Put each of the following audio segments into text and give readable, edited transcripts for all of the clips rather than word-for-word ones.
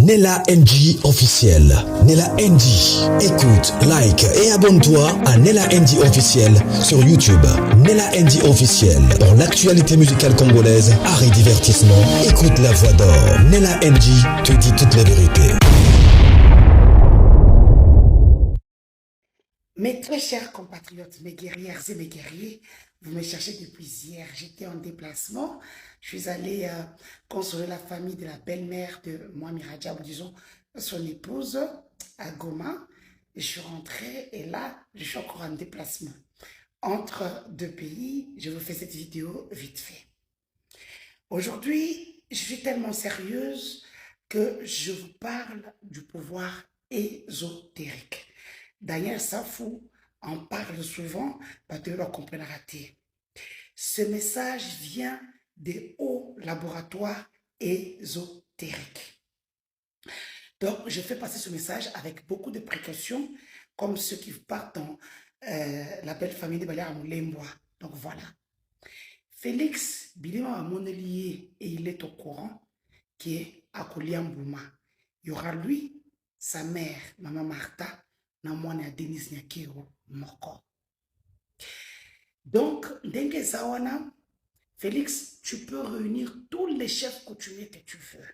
Nella NG officiel. Nella NG. Écoute, like et abonne-toi à Nella NG officiel sur YouTube. Nella NG officiel. Pour l'actualité musicale congolaise, art et divertissement, écoute la voix d'or. Nella NG te dit toute la vérité. Mes très chers compatriotes, mes guerrières et mes guerriers, vous me cherchez depuis hier. J'étais en déplacement. Je suis allée consoler la famille de la belle-mère de Mohamed Radjab, disons son épouse, à Goma. Je suis rentrée et là, je suis encore en déplacement. Entre deux pays, je vous fais cette vidéo vite fait. Aujourd'hui, je suis tellement sérieuse que je vous parle du pouvoir ésotérique. D'ailleurs, Safou en parle souvent, parce que leur comprennent raté. Ce message vient des hauts laboratoires ésotériques. Donc, je fais passer ce message avec beaucoup de précautions, comme ceux qui partent dans la belle famille de Balia Moulemboa. Donc, voilà. Félix Bilima Monelier, et il est au courant, qui est à Koliambouma. Il y aura lui, sa mère, Maman Martha, Namwana Denis Nyakero Moko. Donc, Dengue Zawana, Félix, tu peux réunir tous les chefs coutumiers que tu veux.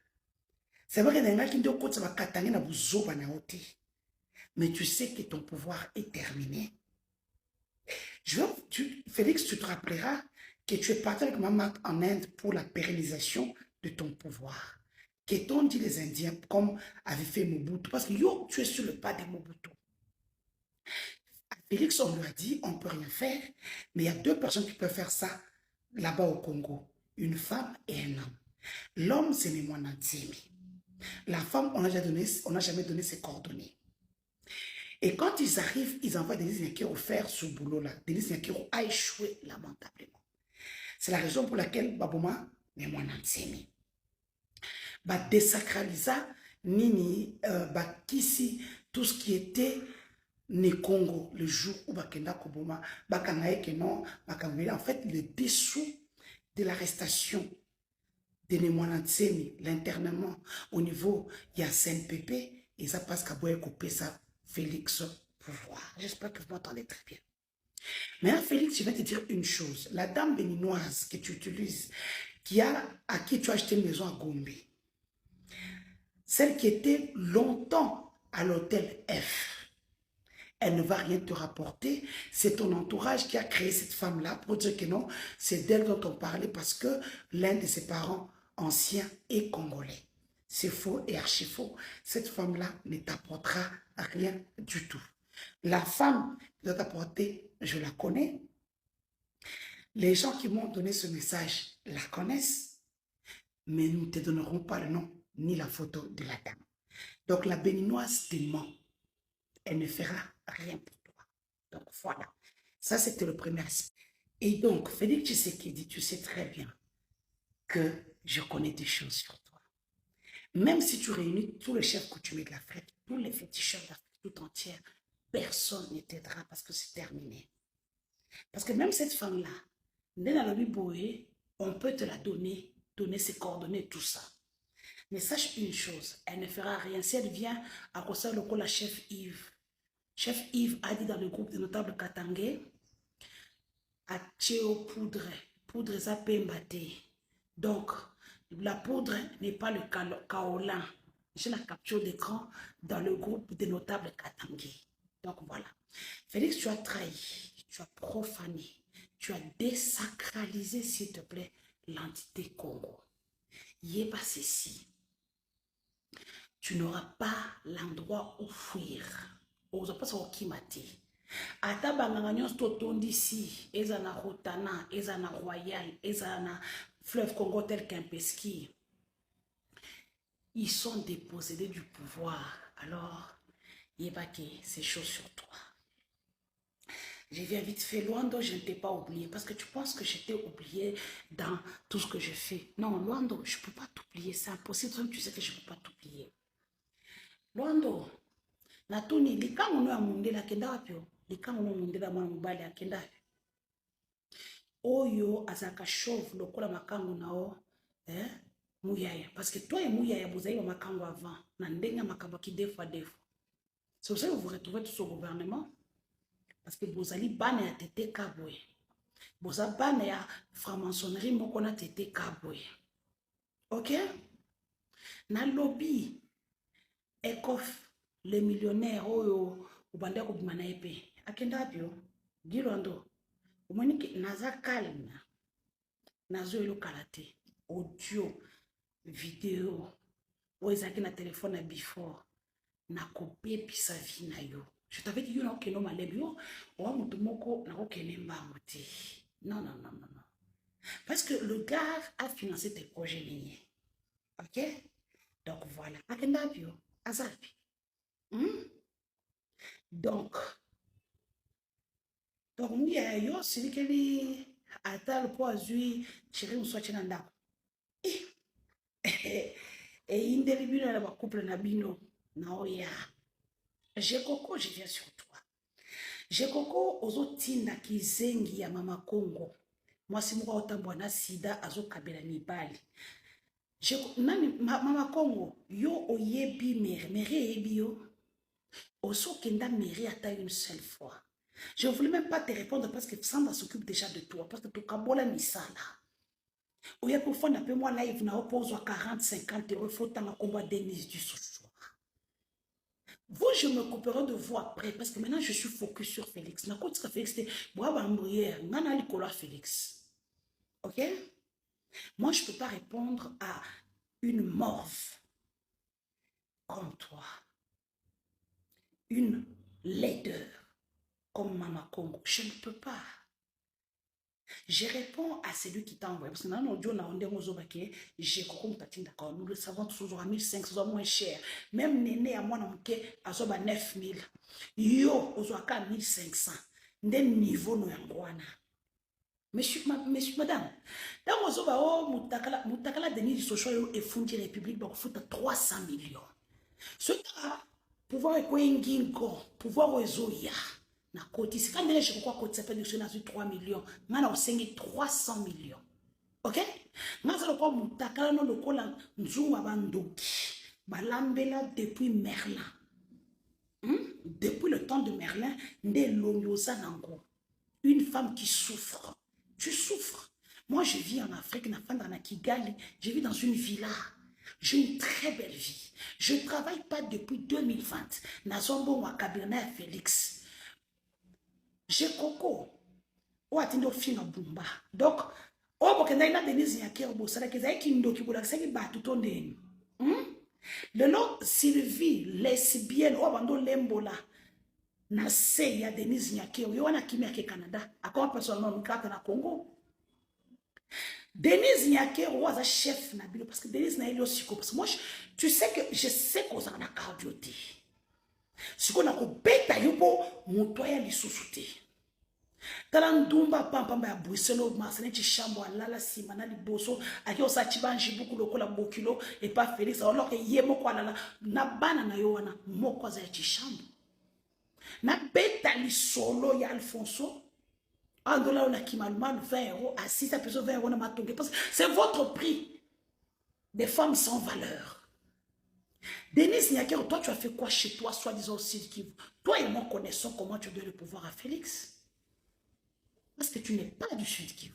C'est vrai que mais tu sais que ton pouvoir est terminé. Félix, tu te rappelleras que tu es parti avec Maman en Inde pour la pérennisation de ton pouvoir. Qu'est-on dit les Indiens, comme avait fait Mobutu, parce que yo, tu es sur le pas de Mobutu. Félix, on lui a dit, on ne peut rien faire, mais il y a deux personnes qui peuvent faire ça là-bas au Congo, une femme et un homme. L'homme, c'est Memwana Ntsemi. La femme, on n'a jamais donné ses coordonnées. Et quand ils arrivent, ils envoient Denis Nyakero faire ce boulot-là. Denis Nyakero a échoué lamentablement. C'est la raison pour laquelle Baboma Memwana Ntsemi. Ba désacralisa nini kisi tout ce qui était né Congo le jour où Bakenda Koboma Bakangaye que non en fait le dessous de l'arrestation de Memwana Ntsemi, l'internement au niveau il y a CNPP et ça passe qu'à boire couper ça Félix pouvoir. J'espère que vous m'entendez très bien. Maintenant Félix, je vais te dire une chose. La dame béninoise que tu utilises, à qui tu as acheté une maison à Gombe, celle qui était longtemps à l'hôtel F, elle ne va rien te rapporter. C'est ton entourage qui a créé cette femme-là pour dire que non, c'est d'elle dont on parlait parce que l'un de ses parents anciens est congolais. C'est faux et archi faux. Cette femme-là ne t'apportera rien du tout. La femme qui doit t'apporter, je la connais. Les gens qui m'ont donné ce message la connaissent, mais nous ne te donnerons pas le nom ni la photo de la dame. Donc la béninoise te ment. Elle ne fera rien pour toi. Donc voilà. Ça, c'était le premier aspect. Et donc, Félix Tshisekedi, tu sais très bien que je connais des choses sur toi. Même si tu réunis tous les chefs coutumiers de l'Afrique, tous les féticheurs de l'Afrique tout entière, personne ne t'aidera parce que c'est terminé. Parce que même cette femme-là, on peut te la donner ses coordonnées, tout ça. Mais sache une chose, elle ne fera rien. Si elle vient à cause de la chef Yves. Chef Yves a dit dans le groupe de notables Katangé, à Tchéo poudre ça pembate. Donc, la poudre n'est pas le kaolin. J'ai la capture d'écran dans le groupe des notables Katangé. Donc voilà. Félix, tu as trahi, tu as profané, tu as désacralisé, s'il te plaît, l'entité Congo. Y est pas ceci. Tu n'auras pas l'endroit où fuir. Ozo pas au kimati. Ata banganga nyonso totondi ici, ezana Rotana, ezana Royal, ezana Fleuve Congo tel qu'un pesquier. Ils sont dépossédés du pouvoir. Alors, yebake, c'est chaud sur toi. Je viens vite fait, Luando, je ne t'ai pas oublié. Parce que tu penses que je t'ai oublié dans tout ce que je fais. Non, Luando, je ne peux pas t'oublier. C'est impossible. Toi, tu sais que je ne peux pas t'oublier. Luando, Natuni, likango no ya mundela kenda wapyo. Likango no mundela mwana mubali akenda wapyo. Oyo azaka chauve lokola makango nao. Mouyaya. Parce que toi et Mouyaya, vous avez un makambo avant. Nandenga makambo qui des fois. C'est pour ça que vous vous retrouvez tous au gouvernement. Parce que vous allez banner à tété kaboué. Vous allez banner à franc-maçonnerie, moko na tété kaboué. Ok? Na lobby, ekof, les millionnaires, oyo, ubande ko bimana epe. Akenda pio, gilondo. Umoni ki naza calme. Nazo elo kalate. Audio, vidéo. Oezaki na téléphone à before. Na kopé puis sa vie na yo. Je t'avais dit, yo na okeno malem yo. Owa mutu moko na okene mbango te. Non. Parce que le gars a financé tes projets lignés. Ok? Donc voilà. Akenda pio. Azapi. Donc, mouya yo, c'est que ata le poids zui, chéri mswachi na ndako. Et indeli bino na ba couple na bino. Na oya. J'ai Coco, je viens sur toi. J'ai Coco, ozo tinda kizengi ya mama Congo. Moi, si mwa otambwa na sida, azo kabela mibali. Mama Congo, yo oyebi mère ebi yo. Oso kenda mère ata une seule fois. Je ne voulais même pas te répondre parce que Sandra s'occupe déjà de toi. Parce que tu kabola misala. Oya pour faire un peu moi live, na opose 40-50 euros, faut t'en combat Denise du soir. Vous, je me couperai de vous après parce que maintenant je suis focus sur Félix. Na côté Félix, c'est moi bambrière, nana likola Félix. Ok? Moi, je ne peux pas répondre à une morve comme toi. Une laideur comme Mama Congo. Je ne peux pas. Je réponds à celui qui t'a envoyé. Parce que nous le savons toujours à 1500 moins cher. Même Néné à moi, à 9000. Yo, aux 1500. Des niveaux nous Monsieur, madame, dans mon zoba, Moutakala Denis Socho et Fundi République, donc fout 300 millions. Ce cas, pouvoir pouvoir oezoya. Na koti, c'est quand je crois que ça peut nous 3 millions. Maintenant, on saigne 300 millions. Ok? Maintenant, je crois que Moutakala no lokola nzunga bandoki. Balambela depuis Merlin. Depuis le temps de Merlin, nde lonyosa nango. Une femme qui souffre. Tu souffres. Moi, je vis en Afrique, na Kigali. Je vis dans une villa. J'ai une très belle vie. Je ne travaille pas depuis 2020. Nazombo Wakabirna Félix. J'ai Coco. O atindo finga bumba. Donc, o bokenda ina Denise Nyake obosala kezai kindo kibola kisaki batu tondeni. Le nom Sylvie lesbienne o bando lembola. Na se ya Denise Nyake yo wana kimia ke Canada. Akoma personnellement mukata na Congo. Denise Nyake was chef na bilo parce que Denise na elio siko parce que moi tu sais que je sais qu'on a cardioté. Si on a beta yupo mutoya lisusuté. Talandumba pampamba ya Bruxelles masane chishambo alala simana liboso aki osachi banji buku lokola bokilo et pas Félix alors que yemo kwa alala na bana na yo wana moko za chishambo na beta lisolo ya Alfonso andola on a kimalman 20 euros à 6 personnes 20 euros na matonge parce que c'est votre prix des femmes sans valeur. Denise Nyakero, toi tu as fait quoi chez toi soi-disant aussi Kivu? Toi et moi connaissons comment tu donnes le pouvoir à Félix. Parce que tu n'es pas du Sud Kivu.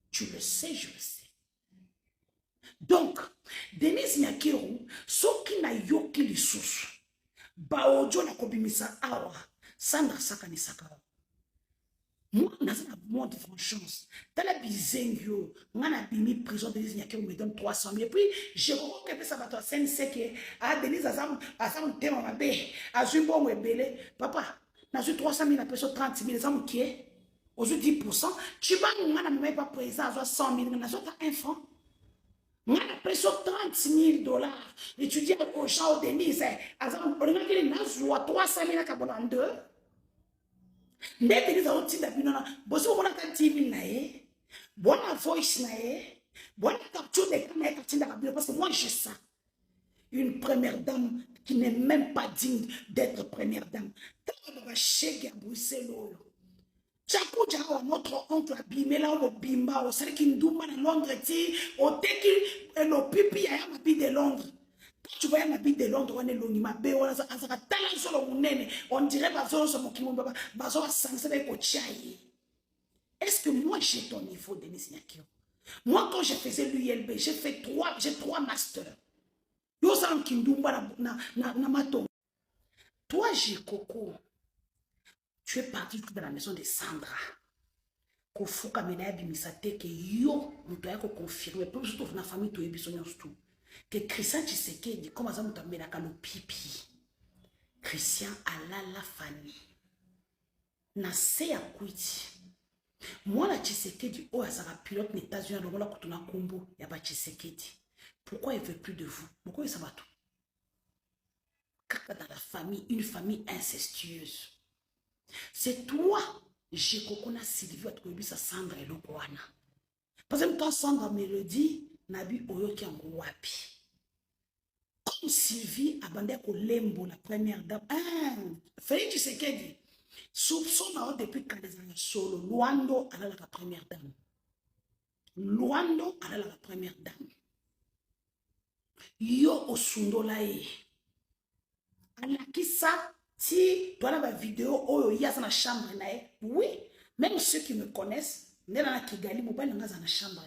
Tu le sais, je le sais. Donc, Denise Nyakero, ce qui n'a yoki li sous, baojo na kobimisa awa, Sandra Sakani Sakara. Moi, dans un monde de franchise, dans la bizengio, on a bimi prison Denise Nyakero me donne 300 000. Et puis, je crois que ça va te sentir que, ah, Denise Azam tema mabe, azumbo mwebele, papa, n'a eu 300 000, après 30 000, azam qui est. Aux 10%, tu vas nous même pas présent à 100 000, nous avons un franc. Nous avons pris 30 000 $. Et tu dis aux gens, Denise, on a 300 000 en deux. Mais Denise a dit, bon, si on a 10 000, bon, voice, bon, capture des caméras, parce que moi, j'ai ça. Une première dame qui n'est même pas digne d'être première dame. Tant qu'on va chez Bruxelles, Chapeau Diao, notre oncle abîmé là, au bimba, au sel qui nous à Londres, au teki, le pipi, à ma bille de Londres. Quand tu vois ma bille de Londres, on est l'oni, ma bé, on a talent sur le mounene, on dirait bazo sur mon kimon, bazo à sanse avec Ochaï. Est-ce que moi j'ai ton niveau, Denis Nyakio? Moi, quand je faisais l'ULB, j'ai trois masters. Yo san kindumba na maton. Toi, j'ai Coco. Tu es parti dans la maison de Sandra. Kofuka mena bimisate ke yo muto yako confirmer pour surtout na famille to yebiso nyonso que Christian Tshisekedi comme ça muto mena ka lo pipi Christian alala fani na se ya kwiti mwana Tshisekedi o azaka pilote na États-Unis longola kutuna kombo ya ba Tshisekedi. Pourquoi il veut plus de vous? Pourquoi il s'abat tout? Kaka dans la famille, une famille incestueuse. C'est toi, j'ai kokona Sylvie, tu as sa Sandra et le Kouana. Par exemple, quand Sandra Mélodie, Nabi Oyoki en Wapi. Comme Sylvie abandonne au lembo, la première dame. Félix Tshisekedi, soupçon depuis quand les années solo, Luando a la première dame. Luando a la première dame. Yo Osundolae. Alakisa. Si tu as la vidéo, oh, il y a dans la chambre, oui, même ceux qui me connaissent, n'est dans la Kigali, mon père dans la chambre,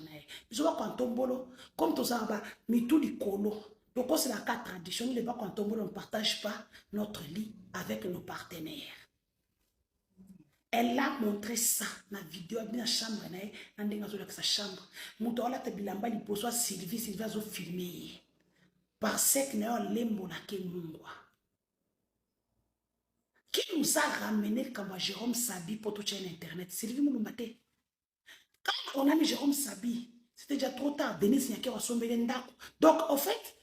je vois quand on bolo, comme tout ça, mais tout du colo. Donc, c'est la carte traditionnelle, les quand on bolo, on ne partage pas notre lit avec nos partenaires. Elle a montré ça dans la vidéo, dans la chambre, dans sa chambre. Mon tour là, tu bilamba, il pose Sylvie a filmé. Parce que nous avons lembo na kemungwa. Qui nous a ramené comme Jérôme Sabi pour tout chaîne internet? Sylvie Mouloumate. Quand on a mis Jérôme Sabi, c'était déjà trop tard. Denis Nyake va somber l'endako. Donc, en fait,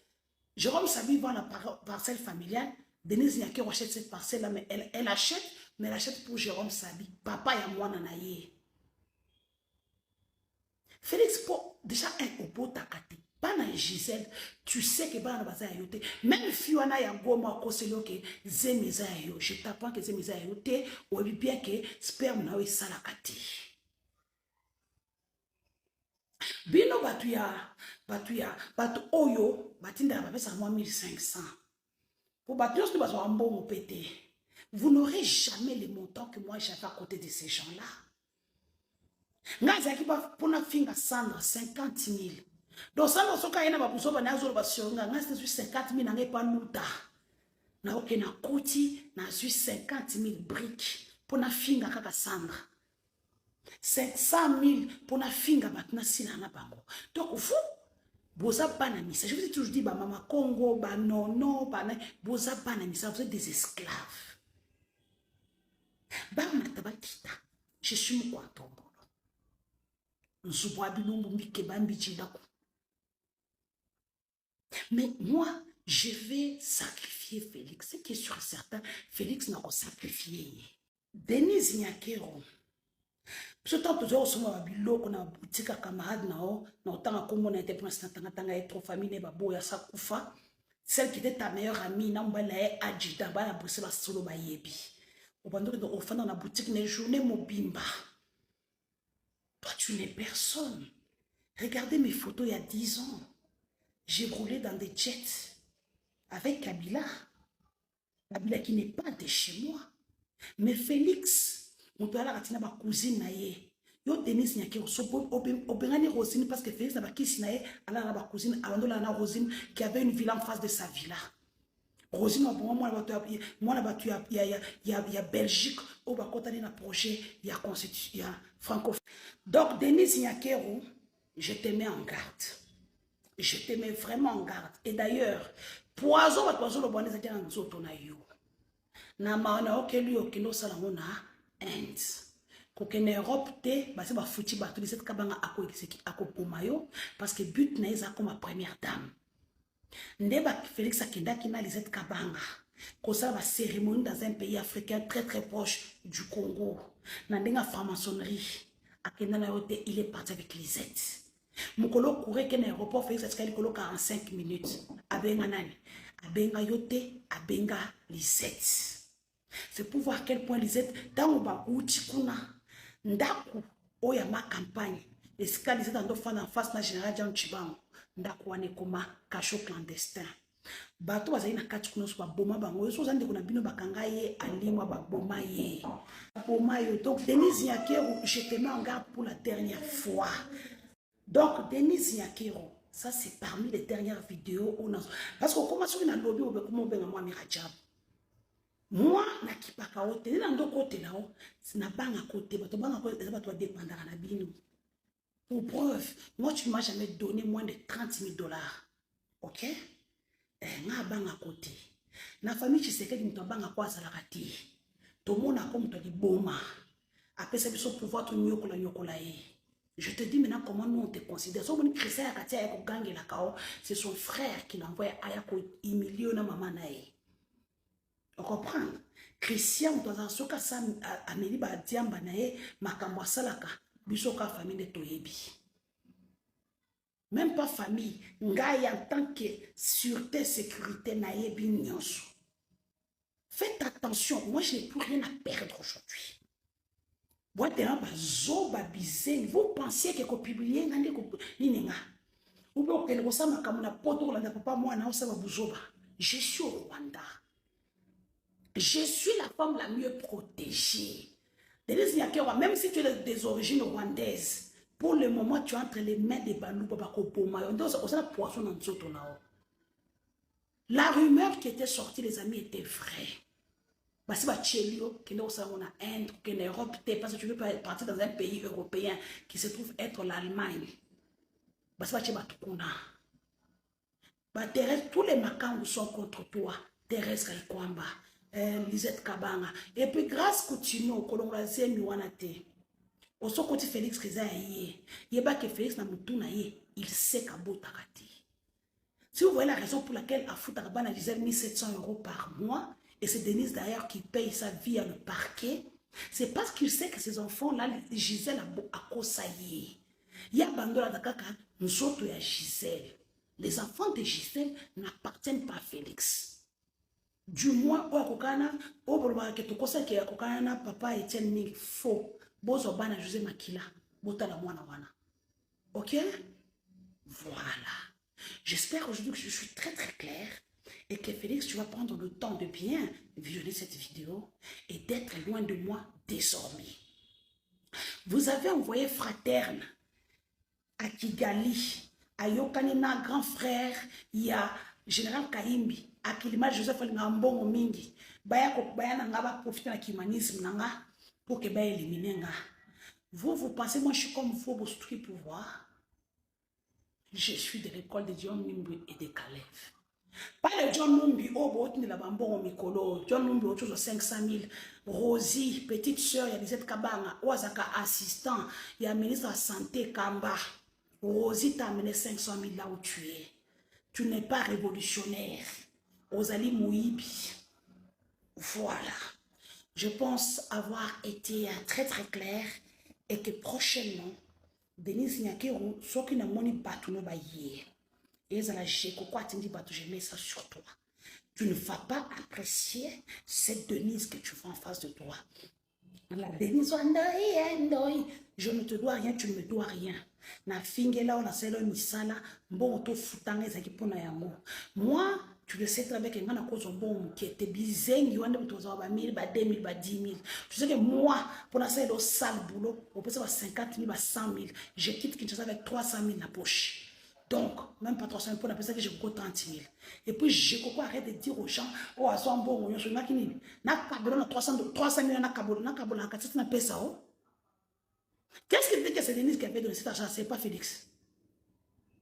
Jérôme Sabi vend la parcelle familiale. Denis Nyake achète cette parcelle-là, mais elle achète, mais elle achète pour Jérôme Sabi. Papa et moi, nanaye. Félix, déjà un obo takate. Bana Gisèle, tu sais que bana baza yote. Même Fiona ya goma ko selo ke zemeza yo. Je t'apprends que zemeza yote ou bien que sperme na we salakati. Bino batu oyo batinda ba pesa moi 1500. Pour batu yo bazo ambongo pété. Vous n'aurez jamais les montants que moi j'avais à côté de ces gens-là. Ngaza ki ba pona finga Sandra 50 000. Donc ça nous soka ina babuso banazo basionga ngasi 50 000 nanga pa luta na oke na koti na 50 000 briques pour na finga kaka Sandra 700 000 pour na finga batna sina na bango. Donc vous boza bana misa, je vous ai toujours dit ba mama Congo ba nono ba boza bana misa, vous êtes des esclaves. Ba matabakita je suis mko atombo nzubwa bilumbu mbike bambi chidako. Mais moi, je vais sacrifier Félix. Ce qui est sûr et certain, Félix n'a pas sacrifié. Denis Nyakero. Parce que tant que tu as un biloko na boutique à camarade na autant à comment on a été pour l'instant être famille ne babo ya sakufa. Celle qui était ta meilleure amie na mbala e adjita ba na Bruxelles ba solo ba yebi. Au bandou de au dans la boutique ne journée mobimba. Toi tu n'es personne. Regardez mes photos il y a 10 ans. J'ai roulé dans des jets avec Kabila. Kabila qui n'est pas de chez moi. Mais Félix, on peut aller à ma cousine naïe. Yo Denis Nyake obengani Rosine parce que Félix n'a pas qui naïe à ma cousine avant la Rosine qui avait une villa en face de sa villa. Rosine moi il y a Belgique au bas côté d'un projet il y a constitution il y a francophone. Donc Denis Nyake, je te mets en garde. Je te mets vraiment en garde. Et d'ailleurs, poison le bonnet c'est un autre na yo. Na maana okeli okelo sala mona Inde. Kokene Europe te basi ba futi ba tout cette kabanga akopoma yo parce que but na eza comme première dame. Ndeba Félix akendaki na Lisette Kabanga. Kosala ba cérémonie dans un pays africain très très proche du Congo. Na ndenga franc-maçonnerie. Akenda na yote il est parti avec Lisette. Mukolo courait qu'un aéroport fait ça 45 minutes. Abenga nani? Abenga yote, abenga Lisette. C'est pour voir à quel point Lisette, dans le bagou tikuna, Ndaku oya ma campagne esika liseta ndo fana en face na général Jean Chibango ndaku wane koma cachot clandestin bato bazali na kati kuna so baboma bango so zande kuna bino bakanga ye alimwa baboma ye donc Denise Nyakero je te mets en garde pour la dernière fois. Donc Denise Nyakero, ça c'est parmi les dernières vidéos où on a... parce que comment sur une lobby ou comment on moi Mirajab moi na kipaka ote na ndo côté là c'est na banga côté bato banga côté ça va toi dépendre na bino. Pour preuve, moi tu m'as jamais donné moins de 30 000 $. OK? Nga banga côté. Na famille tu sais que tu banga quoi ça la raté. Tout le monde a comme toi di boma. Après ça biso pouvoir tout nyokola ye. Je te dis maintenant comment nous on te considère. So mon Christian Katia ya ko gangi la kao, c'est son frère qui l'envoie aya ko humilier na maman na ye. On comprend? Christian dans un soka sa ameli ba diamba na ye makambo salaka biso ka famille de toyebi. Même pas famille, ngai en tant que sûreté sécurité na yebi nyonso. Faites attention, moi je n'ai plus rien à perdre aujourd'hui. Vous pensiez que vous publiez je suis au Rwanda. Je suis la femme la mieux protégée. Même si tu es des origines rwandaises, pour le moment tu es entre les mains des Balou. La rumeur qui était sortie, les amis, était vraie. Parce que nous sommes en Inde, en Europe, parce que tu veux partir dans un pays européen qui se trouve être l'Allemagne. Parce que tous les Makangou sont contre toi. Thérèse Kaikwamba, Lisette Kabanga. Et puis grâce Coutinho, Kolongrazé Miwanate. Au son côté Félix Rizaïe, il y a que Félix Namutounaye, il sait qu'à Botakati. Si vous voyez la raison pour laquelle Afoutarabana disait 1700 € par mois, et c'est Denise d'ailleurs qui paye sa vie à le parquet, c'est parce qu'il sait que ces enfants-là, Gisèle a Kosaye. Il y a Bandola Dakaka, nous autres, il y a Gisèle. Les enfants de Gisèle n'appartiennent pas à Félix. Du moins, papa Etienne Ming, faux. Bozobana José Makila, Botala Mwana Wana. Ok? Voilà. J'espère aujourd'hui que je suis très très claire. Et que Félix, tu vas prendre le temps de bien violer cette vidéo et d'être loin de moi désormais. Vous avez envoyé Fraterne à Kigali, à Yokanina, grand frère, il y a Général Kaimbi, à Kilima Joseph Ngambongo Mingi, Baya Nangaba profiter de l'humanisme Nanga pour que Baya élimine Nga. Vous pensez, moi je suis comme vous, vous structurez pouvoir. Je suis de l'école de John Mimbu et de Caleb. Pas le John Mumbi, oh, bon, la bambon Mikolo, John Mumbi, autre chose 500 000. Rosie, petite soeur, il y a Lisette Kabanga, Ouazaka, assistant, il y a ministre de la Santé, Kamba. Rosie t'a amené 500 000 là où tu es. Tu n'es pas révolutionnaire. Ozali Mouibi. Voilà. Je pense avoir été très très clair et que prochainement, Denise Nyakero, ce qui n'a pas tout le baillier. Et ça, je mets ça sur toi. Tu ne vas pas apprécier cette Denise que tu vois en face de toi. La Denise, je ne te dois rien, tu ne me dois rien. Na fingela, on a celle misala, bon, to foutang, ezaki pona yango. Moi, tu le sais très bien que moi, na cause bon, qui était bizengi, on a besoin de 1000, 2000, 10 000. Tu sais que moi, pour la salle au sale boulot, on peut savoir 50 000, 100 000. Je quitte Kinshasa avec 300 000 la poche. Donc, même pas 300 000 pour ça que j'ai beaucoup 30 000. Et puis, je ne arrête de dire aux gens, oh, à son bon, je suis là qui n'est pas 300 000, na kabolo, na pesa, oh. Qu'est-ce qui fait que c'est Denise qui a fait donner cet argent? Ce n'est pas Félix.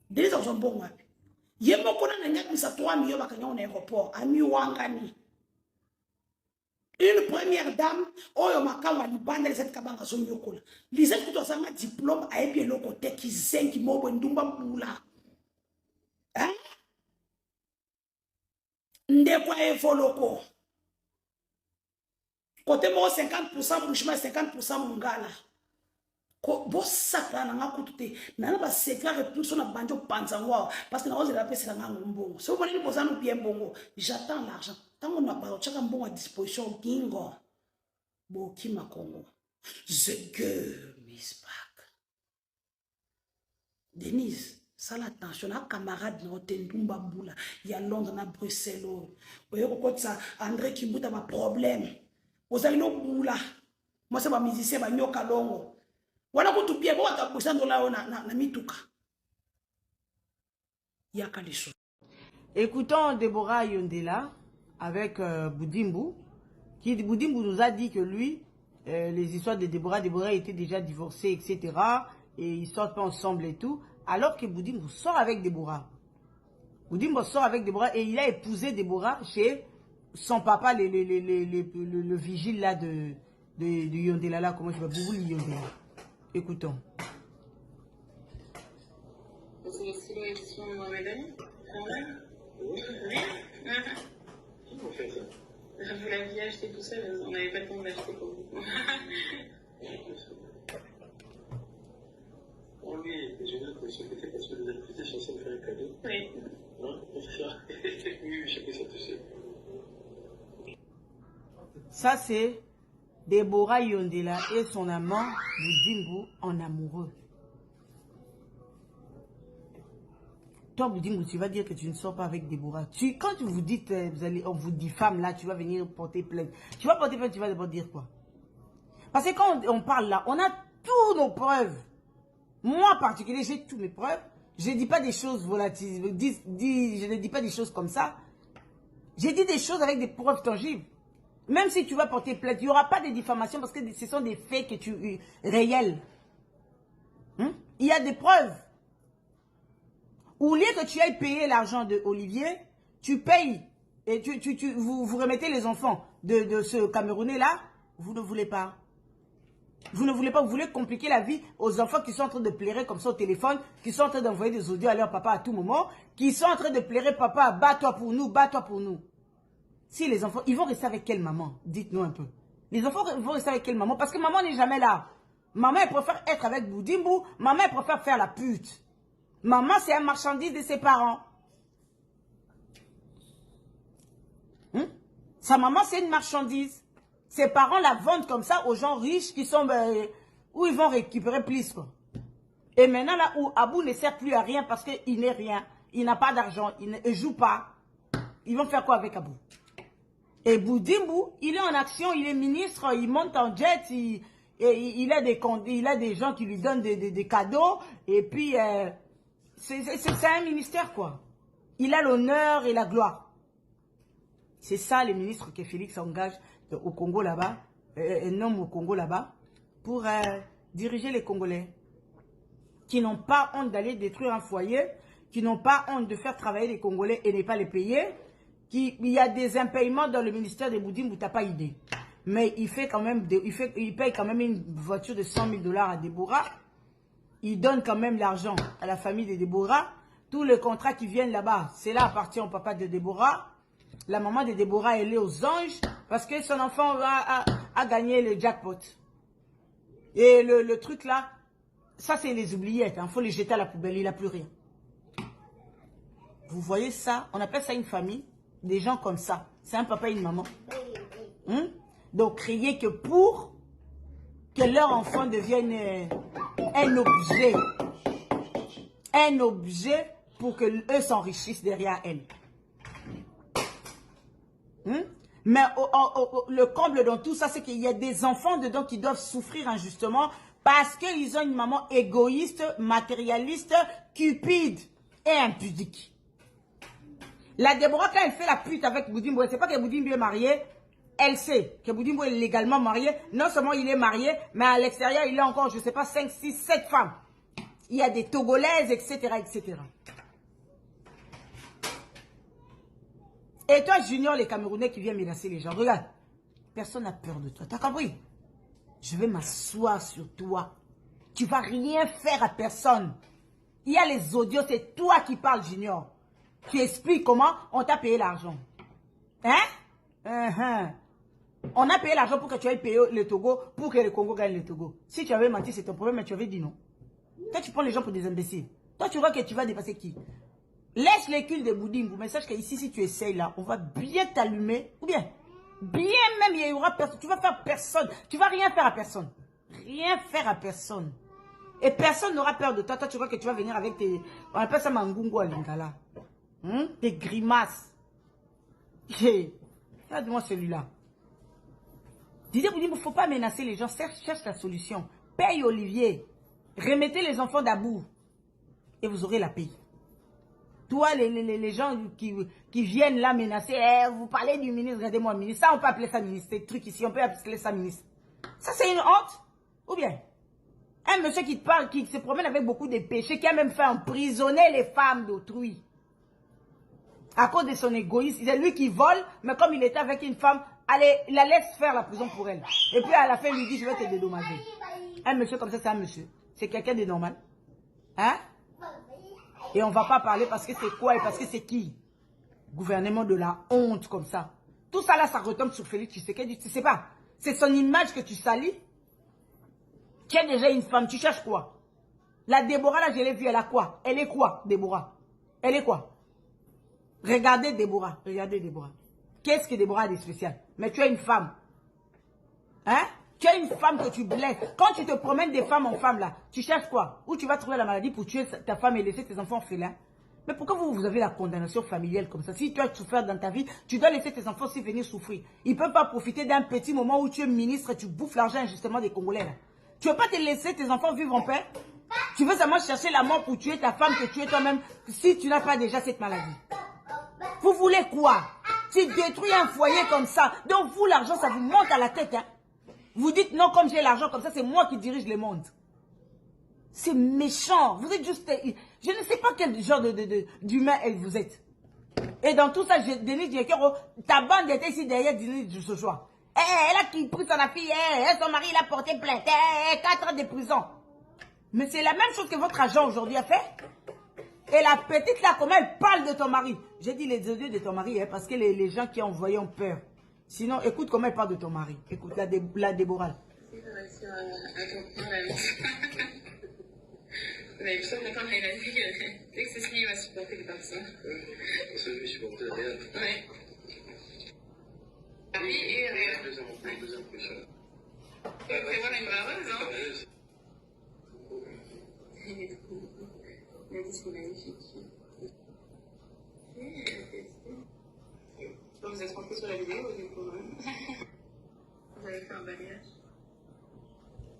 Denise a son bon, ouais. Il y a beaucoup de 3 millions en aéroport, à Miwangani. Une première dame, oh, makawa ni bande Lisette Kabanga son yokola. Lisette qui a un diplôme à bien le côté qui zen qui m'a ndumba boula. Hein? Ndekwa evoloko. Côté moi 50% bouchement 50% mungala. Ko bosaka na ngakutute. Na ba secret repulsion na banjo panzangwa parce que na oze la pesa na ngombo. Si vous voulez poser nous bien bongo, j'attends l'argent. Tant on n'a pas chaka mbongo à disposition kingo. Boki makongo. The girl Miss Back. Denise, ça l'attention, un camarade na Otendumba Mbula, il y a Londres, na Bruxelles. Vous voyez pourquoi ça, André Kimbuta a un problème. Vous avez un boula. Moi, c'est ma musicien, ma nyoka longo. Voilà que tout bien, vous avez un boula na mituka. Il y a des choses. Écoutons Deborah Yondela avec Boudimbu. Boudimbu nous a dit que lui, les histoires de Deborah étaient déjà divorcés, etc. Et ils sortent pas ensemble et tout. Alors que Boudimbu sort avec Deborah. Boudimbu sort avec Deborah et il a épousé Deborah chez son papa, le vigile là de Yondela là, comment je vais Boubou Yondela. Écoutons. C'est aussi l'édition mohammédane. Oui. Vous faites ça? Vous l'aviez acheté tout seul, on n'avait pas le temps de l'acheter pour vous. Ah oui, je veux que ce côté parce que vous êtes peut-être censé me faire un cadeau. Oui. Non, pour ça. Oui, j'ai fait ça tout seul. Ça, c'est Deborah Yondela et son amant Boudimbu en amoureux. Toi, Boudimbu, tu vas dire que tu ne sors pas avec Deborah. Quand vous dites, on vous diffame là, tu vas venir porter plainte. Tu vas porter plainte, tu vas d'abord dire quoi? Parce que quand on parle là, on a toutes nos preuves. Moi, en particulier, j'ai toutes mes preuves. Je ne dis pas des choses volatiles. Je ne dis pas des choses comme ça. J'ai dit des choses avec des preuves tangibles. Même si tu vas porter plainte, il n'y aura pas de diffamation parce que ce sont des faits réels. Il y a des preuves. Au lieu que tu ailles payer l'argent de Olivier, tu payes et vous remettez les enfants de ce Camerounais-là, vous ne voulez pas. Vous ne voulez pas, vous voulez compliquer la vie aux enfants qui sont en train de pleurer comme ça au téléphone, qui sont en train d'envoyer des audios à leur papa à tout moment, qui sont en train de pleurer, papa, bats-toi pour nous, bats-toi pour nous. Si les enfants, ils vont rester avec quelle maman? Dites-nous un peu. Les enfants vont rester avec quelle maman? Parce que maman n'est jamais là. Maman, elle préfère être avec Boudimbu, maman, elle préfère faire la pute. Maman, c'est un marchandise de ses parents. Sa maman, c'est une marchandise. Ses parents la vendent comme ça aux gens riches qui sont... où ils vont récupérer plus, quoi. Et maintenant, là où Abou ne sert plus à rien parce qu'il n'est rien. Il n'a pas d'argent. Il ne joue pas. Ils vont faire quoi avec Abou? Et Boudimbu, il est en action. Il est ministre. Il monte en jet. Il a des gens qui lui donnent des cadeaux. Et puis... c'est un ministère, quoi. Il a l'honneur et la gloire. C'est ça, les ministres que Félix engage au Congo là-bas, nomme au Congo là-bas, pour diriger les Congolais. Qui n'ont pas honte d'aller détruire un foyer, qui n'ont pas honte de faire travailler les Congolais et ne pas les payer. Il y a des impayements dans le ministère de Boudimbu, tu n'as pas idée. Mais il paye quand même une voiture de 100 000 $ à Deborah. Il donne quand même l'argent à la famille de Deborah. Tous les contrats qui viennent là-bas, c'est là appartient au papa de Deborah. La maman de Deborah, elle est aux anges parce que son enfant a gagné le jackpot. Et le truc là, ça c'est les oubliettes. Il faut les jeter à la poubelle, il n'a plus rien. Vous voyez ça? On appelle ça une famille. Des gens comme ça. C'est un papa et une maman. Donc, crier que pour que leur enfant devienne un objet. Un objet pour que eux s'enrichissent derrière elle. Mais le comble dans tout ça, c'est qu'il y a des enfants dedans qui doivent souffrir injustement parce qu'ils ont une maman égoïste, matérialiste, cupide et impudique. La Deborah, quand elle fait la pute avec Boudimbu, elle ne sait pas que Boudimbu est marié. Elle sait que Boudimbu est légalement marié. Non seulement il est marié, mais à l'extérieur, il a encore, je ne sais pas, 5, 6, 7 femmes. Il y a des Togolaises, etc., etc. Et toi, Junior, les Camerounais qui viennent menacer les gens, regarde, personne n'a peur de toi. T'as compris? Je vais m'asseoir sur toi. Tu ne vas rien faire à personne. Il y a les audios, c'est toi qui parles, Junior. Tu expliques comment on t'a payé l'argent. Hein? On a payé l'argent pour que tu ailles payer le Togo, pour que le Congo gagne le Togo. Si tu avais menti, c'est ton problème, mais tu avais dit non. Toi, tu prends les gens pour des imbéciles. Toi, tu vois que tu vas dépasser qui? Laisse les culs de Boudimbu, mais sache qu'ici, si tu essayes là, on va bien t'allumer. Ou bien même, il y aura personne. Tu vas faire personne. Tu vas rien faire à personne. Rien faire à personne. Et personne n'aura peur de toi. Toi, tu crois que tu vas venir avec tes... On appelle ça mangungu à lingala. Tes grimaces. Regarde-moi celui-là. Disais, vous dites, il ne faut pas menacer les gens. Cherche la solution. Paye Olivier. Remettez les enfants d'Abou. Et vous aurez la paix. Toi, les gens qui viennent là menacer, vous parlez du ministre, regardez-moi ministre. Ça, on peut appeler ça ministre. Ces trucs ici, on peut appeler ça ministre. Ça, c'est une honte. Ou bien, un monsieur qui te parle, qui se promène avec beaucoup de péchés, qui a même fait emprisonner les femmes d'autrui. À cause de son égoïsme. C'est lui qui vole, mais comme il était avec une femme, allez, il la laisse faire la prison pour elle. Et puis à la fin, il lui dit, je vais te dédommager. Un monsieur comme ça, c'est un monsieur. C'est quelqu'un de normal. Hein? Et on ne va pas parler parce que c'est quoi et parce que c'est qui? Gouvernement de la honte comme ça. Tout ça là, ça retombe sur Félix Tshisekedi. Tu sais pas. C'est son image que tu salis. Tu es déjà une femme, tu cherches quoi? La Déborah là, je l'ai vue, elle a quoi? Elle est quoi, Déborah? Elle est quoi? Regardez Déborah. Regardez Déborah. Qu'est-ce que Déborah a de spécial? Mais tu es une femme. Hein? Tu es une femme que tu blesses. Quand tu te promènes des femmes en femme là, tu cherches quoi? Où tu vas trouver la maladie pour tuer ta femme et laisser tes enfants orphelins? Mais pourquoi vous avez la condamnation familiale comme ça? Si tu as souffert dans ta vie, tu dois laisser tes enfants aussi venir souffrir. Ils ne peuvent pas profiter d'un petit moment où tu es ministre et tu bouffes l'argent injustement des Congolais là. Tu ne veux pas te laisser tes enfants vivre en paix? Tu veux seulement chercher la mort pour tuer ta femme, que tuer toi-même, si tu n'as pas déjà cette maladie. Vous voulez quoi? Tu détruis un foyer comme ça. Donc vous, l'argent, ça vous monte à la tête. Hein? Vous dites non, comme j'ai l'argent comme ça, c'est moi qui dirige le monde. C'est méchant. Vous êtes juste... Je ne sais pas quel genre d'humain vous êtes. Et dans tout ça, Denis Diekero, ta bande était ici derrière Denis ce soir. Elle a qui pris sa fille, son mari l'a porté plainte, 4 ans de prison. Mais c'est la même chose que votre agent aujourd'hui a fait. Et la petite là, comment elle parle de ton mari? J'ai dit les yeux de ton mari, hein, parce que les gens qui ont envoyé ont peur. Sinon, écoute comment elle parle de ton mari. Écoute, la Déborah. Mais je sais que quand il a dit que dès que Cécilie va supporter les personnes. Parce que lui supporter rien. Oui. Oui, et rien. Deuxième pression. C'est voilà une baveuse, hein? Il est trop. Il a dit c'est magnifique. Vous êtes rentré sur la vidéo du coup, vous avez fait un balayage.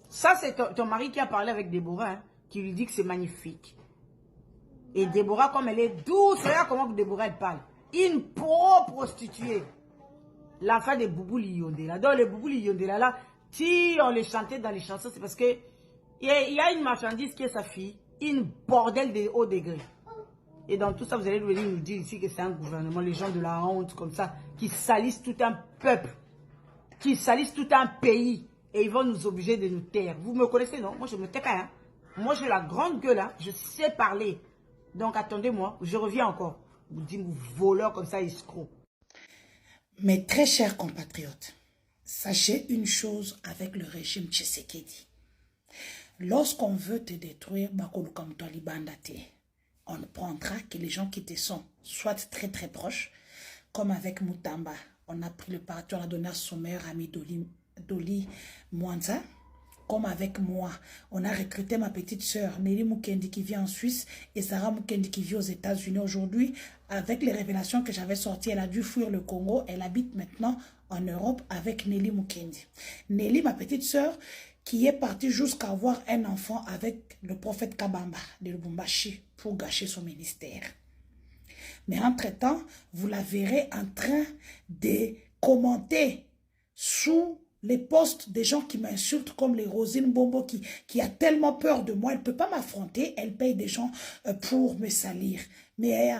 Ça, c'est ton mari qui a parlé avec Déborah, hein, qui lui dit que c'est magnifique. Et Déborah, comme elle est douce, regarde comment Déborah elle parle. Une pro-prostituée. L'enfant de Boubou Liyondela. Donc, les Boubou Liyondela, là, si on les chantait dans les chansons, c'est parce que il y a une marchandise qui est sa fille, une bordel de haut degré. Et dans tout ça, vous allez venir nous dire ici que c'est un gouvernement, les gens de la honte comme ça, qui salissent tout un peuple, qui salissent tout un pays, et ils vont nous obliger de nous taire. Vous me connaissez, non? Moi, je ne me tais pas. Hein? Moi, j'ai la grande gueule, hein? Je sais parler. Donc, attendez-moi, je reviens encore. Vous dites, vous voleurs comme ça, escrocs. Mes très chers compatriotes, sachez une chose avec le régime Tshisekedi. Lorsqu'on veut te détruire, on ne prendra que les gens qui te sont soit très très proches, comme avec Moutamba. On a pris le parti, on a donné à son meilleur ami Doli Mwanza. Comme avec moi, on a recruté ma petite sœur Nelly Mukendi qui vit en Suisse et Sarah Mukendi qui vit aux États-Unis aujourd'hui. Avec les révélations que j'avais sorties, elle a dû fuir le Congo. Elle habite maintenant en Europe avec Nelly Mukendi. Nelly, ma petite sœur, qui est partie jusqu'à avoir un enfant avec le prophète Kabamba de Lubumbashi pour gâcher son ministère. Mais entre-temps, vous la verrez en train de commenter sous les posts des gens qui m'insultent comme les Rosine Bombo qui a tellement peur de moi. Elle ne peut pas m'affronter. Elle paye des gens pour me salir. Mais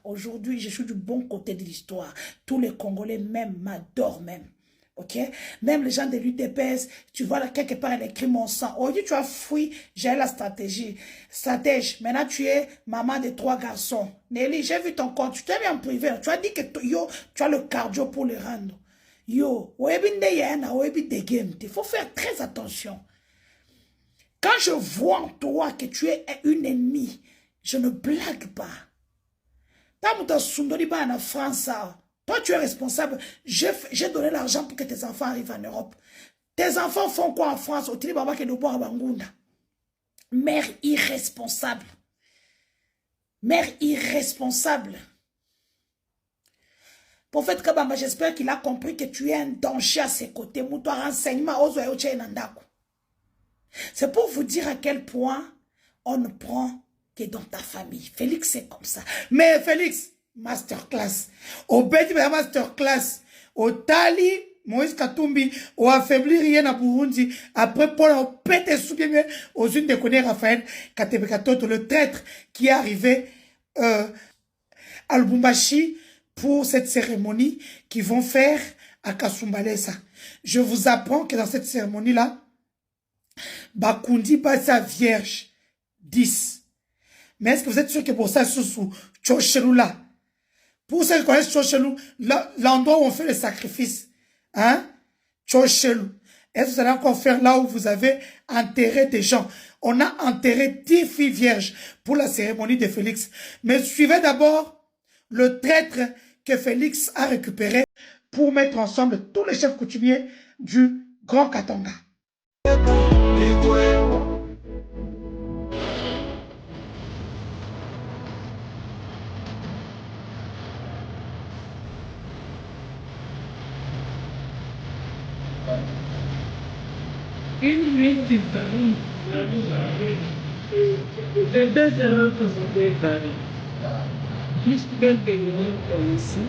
aujourd'hui, je suis du bon côté de l'histoire. Tous les Congolais même m'adorent même. Ok? Même les gens de l'UDPS, tu vois là quelque part, elle écrit mon sang. Aujourd'hui, tu as fui, j'ai la stratégie. Maintenant, tu es maman de 3 garçons. Nelly, j'ai vu ton compte. Tu t'es mis en privé. Tu as dit que tu as le cardio pour le rendre. Il faut faire très attention. Quand je vois en toi que tu es une ennemie, je ne blague pas. En France, toi tu es responsable. J'ai donné l'argent pour que tes enfants arrivent en Europe. Tes enfants font quoi en France? Au Télébaba qui nous boit à Bangunda. Mère irresponsable. Mère irresponsable. Prophète Kabamba, j'espère qu'il a compris que tu es un danger à ses côtés. Mouto renseignement aux oyoche nandako. C'est pour vous dire à quel point on ne prend que dans ta famille. Félix, c'est comme ça. Mais Félix, masterclass. Au Beti, masterclass. Au Tali, Moïse Katumbi, au affaibli rien à Burundi. Après, Paul, au pété sous bien, aux unes de connaître Raphaël Katebekatoto, le traître qui est arrivé à Lubumbashi pour cette cérémonie qu'ils vont faire à Kasumbalesa. Je vous apprends que dans cette cérémonie-là, Bakundi passe sa vierge 10. Mais est-ce que vous êtes sûr que pour ça, sous Chochelou là, pour ceux qui connaissent Chochelou, l'endroit où on fait le sacrifice, hein, Chochelou, est-ce que vous allez encore faire là où vous avez enterré des gens? On a enterré 10 filles vierges pour la cérémonie de Félix. Mais suivez d'abord le traître que Félix a récupéré pour mettre ensemble tous les chefs coutumiers du Grand Katanga. Une nuit de Paris. Les 2 heures de Paris. Juste quelques minutes comme ici.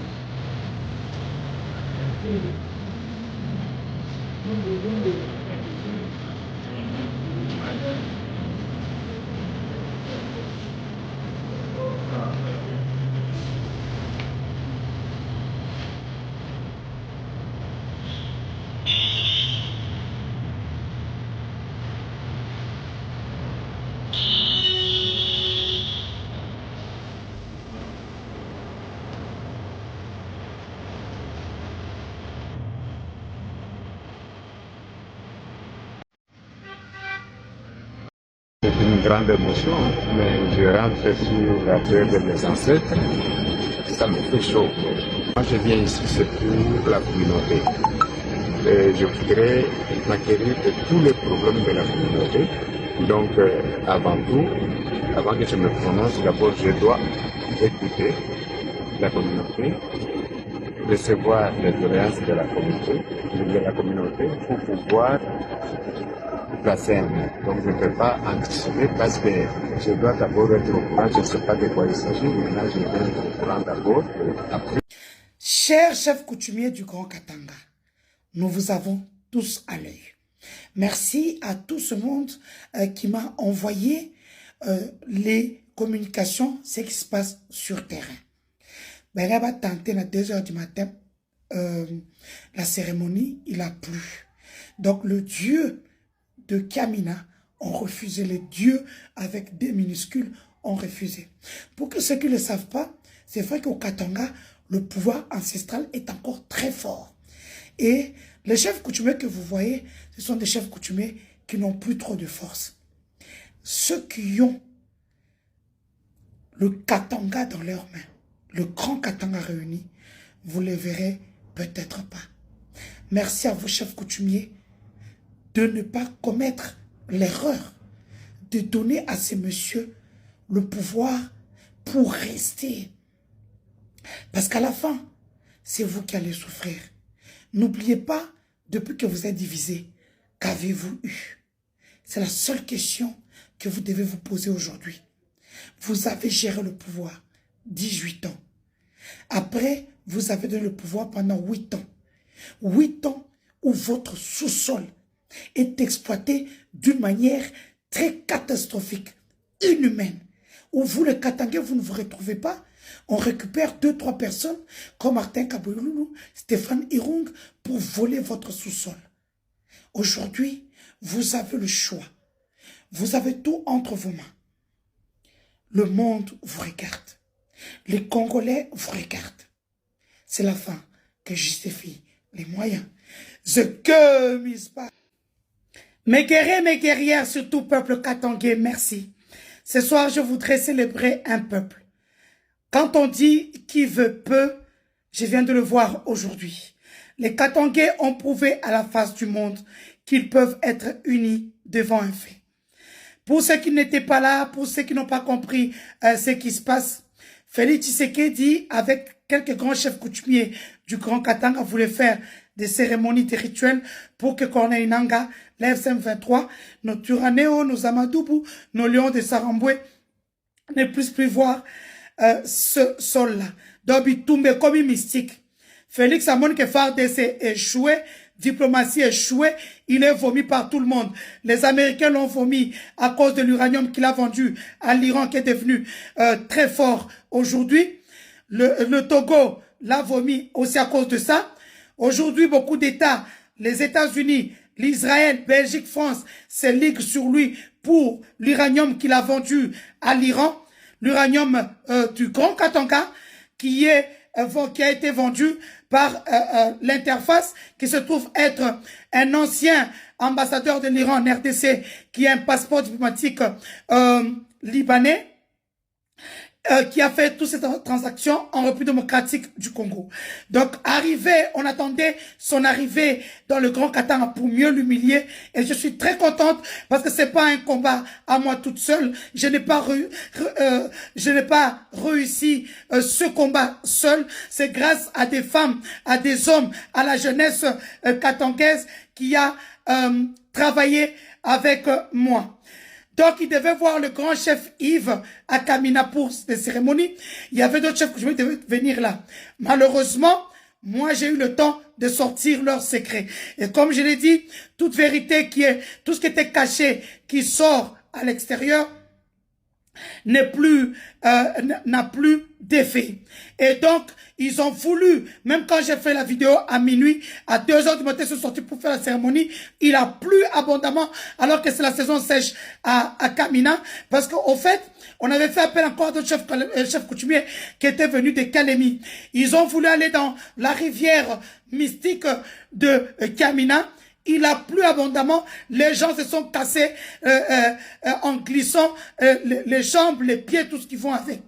C'est une grande émotion, mais je rentre sur la terre de mes ancêtres, ça me fait chaud. Moi je viens ici, c'est pour la communauté. Et je voudrais m'acquérir de tous les problèmes de la communauté. Donc avant tout, avant que je me prononce, d'abord je dois écouter la communauté, recevoir les doléances de la communauté pour pouvoir placer un mot. Donc je ne peux pas anticiper parce que je dois d'abord être au courant, je ne sais pas de quoi il s'agit, maintenant je vais être au courant d'abord, après. Chers chefs coutumiers du Grand Katanga, nous vous avons tous à l'œil. Merci à tout ce monde qui m'a envoyé les communications, ce qui se passe sur terrain. Ben, là, tenter à 2 h du matin, la cérémonie, il a plu. Donc le dieu de Kamina ont refusé, les dieux avec des minuscules ont refusé. Pour que ceux qui ne le savent pas, c'est vrai qu'au Katanga, le pouvoir ancestral est encore très fort. Et les chefs coutumiers que vous voyez, ce sont des chefs coutumiers qui n'ont plus trop de force. Ceux qui ont le Katanga dans leurs mains, le grand Katanga réuni, vous ne le verrez peut-être pas. Merci à vos chefs coutumiers de ne pas commettre l'erreur de donner à ces messieurs le pouvoir pour rester. Parce qu'à la fin, c'est vous qui allez souffrir. N'oubliez pas, depuis que vous êtes divisés, qu'avez-vous eu? C'est la seule question que vous devez vous poser aujourd'hui. Vous avez géré le pouvoir 18 ans. Après, vous avez donné le pouvoir pendant 8 ans. 8 ans où votre sous-sol est exploité d'une manière très catastrophique, inhumaine, où vous, les Katangais, vous ne vous retrouvez pas. On récupère 2-3 personnes comme Martin Kaboulou, Stéphane Irung pour voler votre sous-sol. Aujourd'hui, vous avez le choix. Vous avez tout entre vos mains. Le monde vous regarde. Les Congolais vous regardent. C'est la fin que justifie les moyens. Que mise pas. Mes guerriers, mes guerrières, surtout peuple katangais, merci. Ce soir, je voudrais célébrer un peuple. Quand on dit qui veut peu, je viens de le voir aujourd'hui. Les Katangais ont prouvé à la face du monde qu'ils peuvent être unis devant un fait. Pour ceux qui n'étaient pas là, pour ceux qui n'ont pas compris ce qui se passe, Félix Tshisekedi, avec quelques grands chefs coutumiers du Grand Katanga, voulait faire des cérémonies et rituels pour que Corneille Nangaa, l'FM23, nos Turaneo, nos Amadoubou, nos Lions de Saramboué ne puissent plus voir ce sol-là. Donc, il tombe comme une mystique. Félix Amon Kefardé s'est échoué, diplomatie échouée, il est vomi par tout le monde. Les Américains l'ont vomi à cause de l'uranium qu'il a vendu à l'Iran qui est devenu très fort aujourd'hui. Le Togo l'a vomi aussi à cause de ça. Aujourd'hui, beaucoup d'États, les États-Unis, l'Israël, Belgique, France, se liguent sur lui pour l'uranium qu'il a vendu à l'Iran. L'uranium du Grand Katanga qui a été vendu par l'interface qui se trouve être un ancien ambassadeur de l'Iran en RDC qui a un passeport diplomatique libanais qui a fait toutes ces transactions en République démocratique du Congo. Donc, on attendait son arrivée dans le Grand Katanga pour mieux l'humilier. Et je suis très contente parce que c'est pas un combat à moi toute seule. Je n'ai pas réussi ce combat seul. C'est grâce à des femmes, à des hommes, à la jeunesse katangaise qui a travaillé avec moi. Donc, il devait voir le grand chef Yves à Kamina pour des cérémonies. Il y avait d'autres chefs que je devais venir là. Malheureusement, moi, j'ai eu le temps de sortir leurs secrets. Et comme je l'ai dit, toute vérité tout ce qui était caché, qui sort à l'extérieur, n'a plus d'effet. Et donc, ils ont voulu, même quand j'ai fait la vidéo à minuit, à 2 h du matin, ils sont sortis pour faire la cérémonie, il a plu abondamment, alors que c'est la saison sèche à Kamina, parce qu'au fait, on avait fait appel encore à d'autres chefs coutumiers qui étaient venus de Kalemi. Ils ont voulu aller dans la rivière mystique de Kamina. Il a plu abondamment, les gens se sont cassés en glissant les jambes, les pieds, tout ce qu'ils vont avec.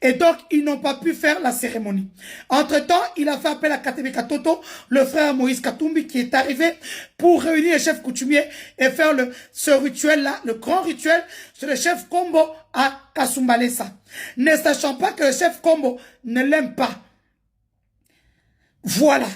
Et donc, ils n'ont pas pu faire la cérémonie. Entre-temps, il a fait appel à Katebe Katoto, le frère Moïse Katumbi, qui est arrivé pour réunir les chefs coutumiers et faire ce rituel-là, le grand rituel, sur le chef Kombo à Kasumbalesa. Ne sachant pas que le chef Kombo ne l'aime pas. Voilà.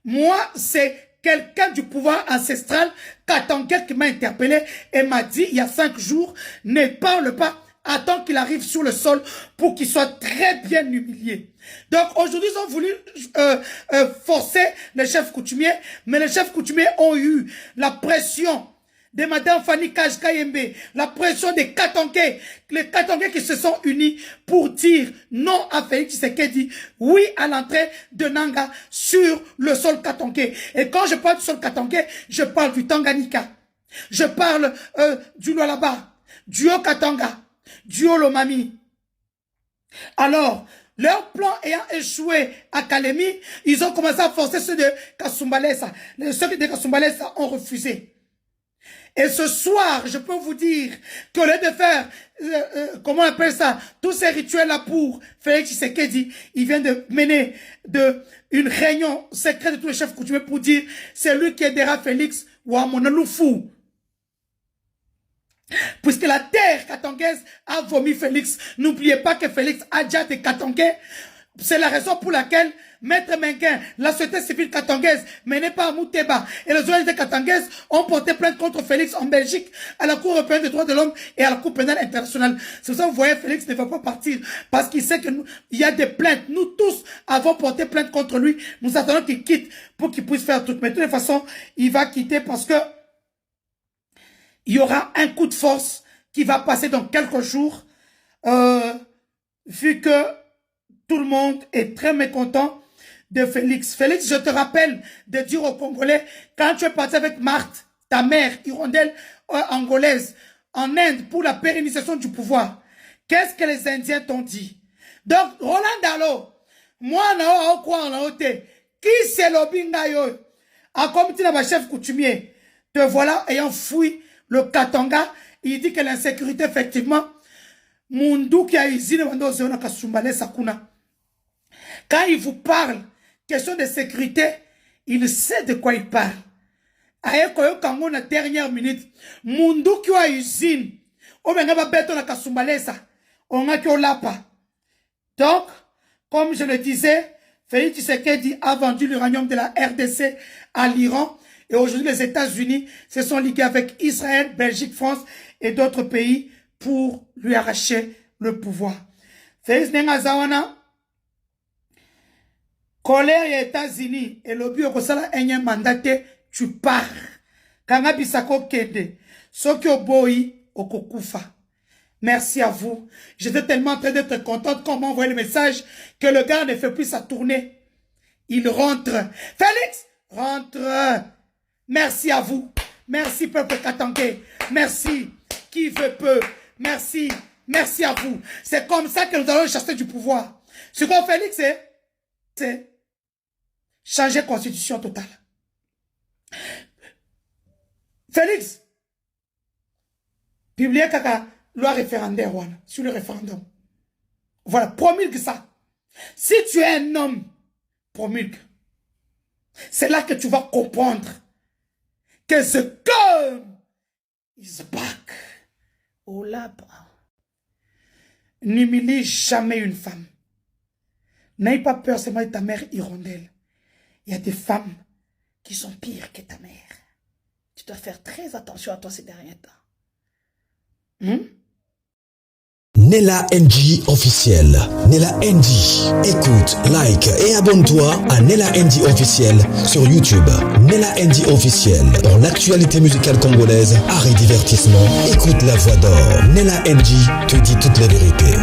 Moi, c'est quelqu'un du pouvoir ancestral, Katangais, qui m'a interpellé et m'a dit, il y a 5 jours, ne parle pas, attends qu'il arrive sur le sol pour qu'il soit très bien humilié. Donc aujourd'hui, ils ont voulu forcer les chefs coutumiers, mais les chefs coutumiers ont eu la pression de Madame Fanny Kajkayembe, la pression des Katangais, les Katangais qui se sont unis pour dire non à Félix Tshisekedi, oui à l'entrée de Nangaa sur le sol katangais. Et quand je parle du sol katangais, je parle du Tanganyika, je parle du Lualaba, du Haut-Katanga, du Haut-Lomami. Alors, leur plan ayant échoué à Kalemi, ils ont commencé à forcer ceux de Kasumbalesa. Ceux de Kasumbalesa ont refusé. Et ce soir, je peux vous dire qu'au lieu de faire, comment on appelle ça, tous ces rituels-là pour Félix Tshisekedi, il vient de mener une réunion secrète de tous les chefs coutumiers pour dire c'est lui qui aidera Félix ou à Monaloufou. Puisque la terre katangaise a vomi Félix. N'oubliez pas que Félix a déjà des Katangais. C'est la raison pour laquelle Maître Menguin, la société civile katangaise menée par Mouteba et les ONG katangaises ont porté plainte contre Félix en Belgique à la Cour européenne des droits de l'homme et à la Cour pénale internationale. C'est pour ça que vous voyez Félix ne va pas partir parce qu'il sait qu'il y a des plaintes. Nous tous avons porté plainte contre lui. Nous attendons qu'il quitte pour qu'il puisse faire tout. Mais de toute façon, il va quitter parce que il y aura un coup de force qui va passer dans quelques jours vu que tout le monde est très mécontent de Félix. Félix, je te rappelle de dire aux Congolais, quand tu es parti avec Marthe, ta mère, hirondelle angolaise, en Inde pour la pérennisation du pouvoir, qu'est-ce que les Indiens t'ont dit? Donc, Roland Dalo, moi, na quoi en qui c'est l'obinga yo? En comité de chef coutumier, te voilà ayant fouillé le Katanga, il dit que l'insécurité, effectivement, Mundu qui a usine na Kasumbale Sakuna. Quand il vous parle, question de sécurité, il sait de quoi il parle. aye koyo kango na dernière minute mundu ki wa usine o benga ba beto na kasumbalesa onga ki olapa. Donc comme je le disais, Félix Tshisekedi a vendu l'uranium de la RDC à l'Iran et aujourd'hui les États-Unis se sont ligués avec Israël, Belgique, France et d'autres pays pour lui arracher le pouvoir. Félix Nengazawana, colère des États-Unis et le but de un mandaté, tu pars. Kanga bisako kede, sokyo boy okokufa. Merci à vous. J'étais tellement en train d'être contente quand on m'a envoyé le message que le gars ne fait plus sa tournée. Il rentre. Félix, rentre. Merci à vous. Merci peuple Katangé. Merci. Qui veut peu. Merci. Merci à vous. C'est comme ça que nous allons chasser du pouvoir. Ce qu'on fait, Félix, c'est changer la constitution totale. Félix, publier kaka loi référendaire sur le référendum. Voilà, promulgue ça. Si tu es un homme, promulgue. C'est là que tu vas comprendre que ce corps is back. Oh là, n'humilie jamais une femme. N'aie pas peur seulement de ta mère hirondelle. Il y a des femmes qui sont pires que ta mère. Tu dois faire très attention à toi ces derniers temps. Nella NG officiel. Nella NG. Écoute, like et abonne-toi à Nella NG officiel sur YouTube. Nella NG officiel. Pour l'actualité musicale congolaise, art et divertissement, écoute la voix d'or. Nella NG te dit toutes les vérités.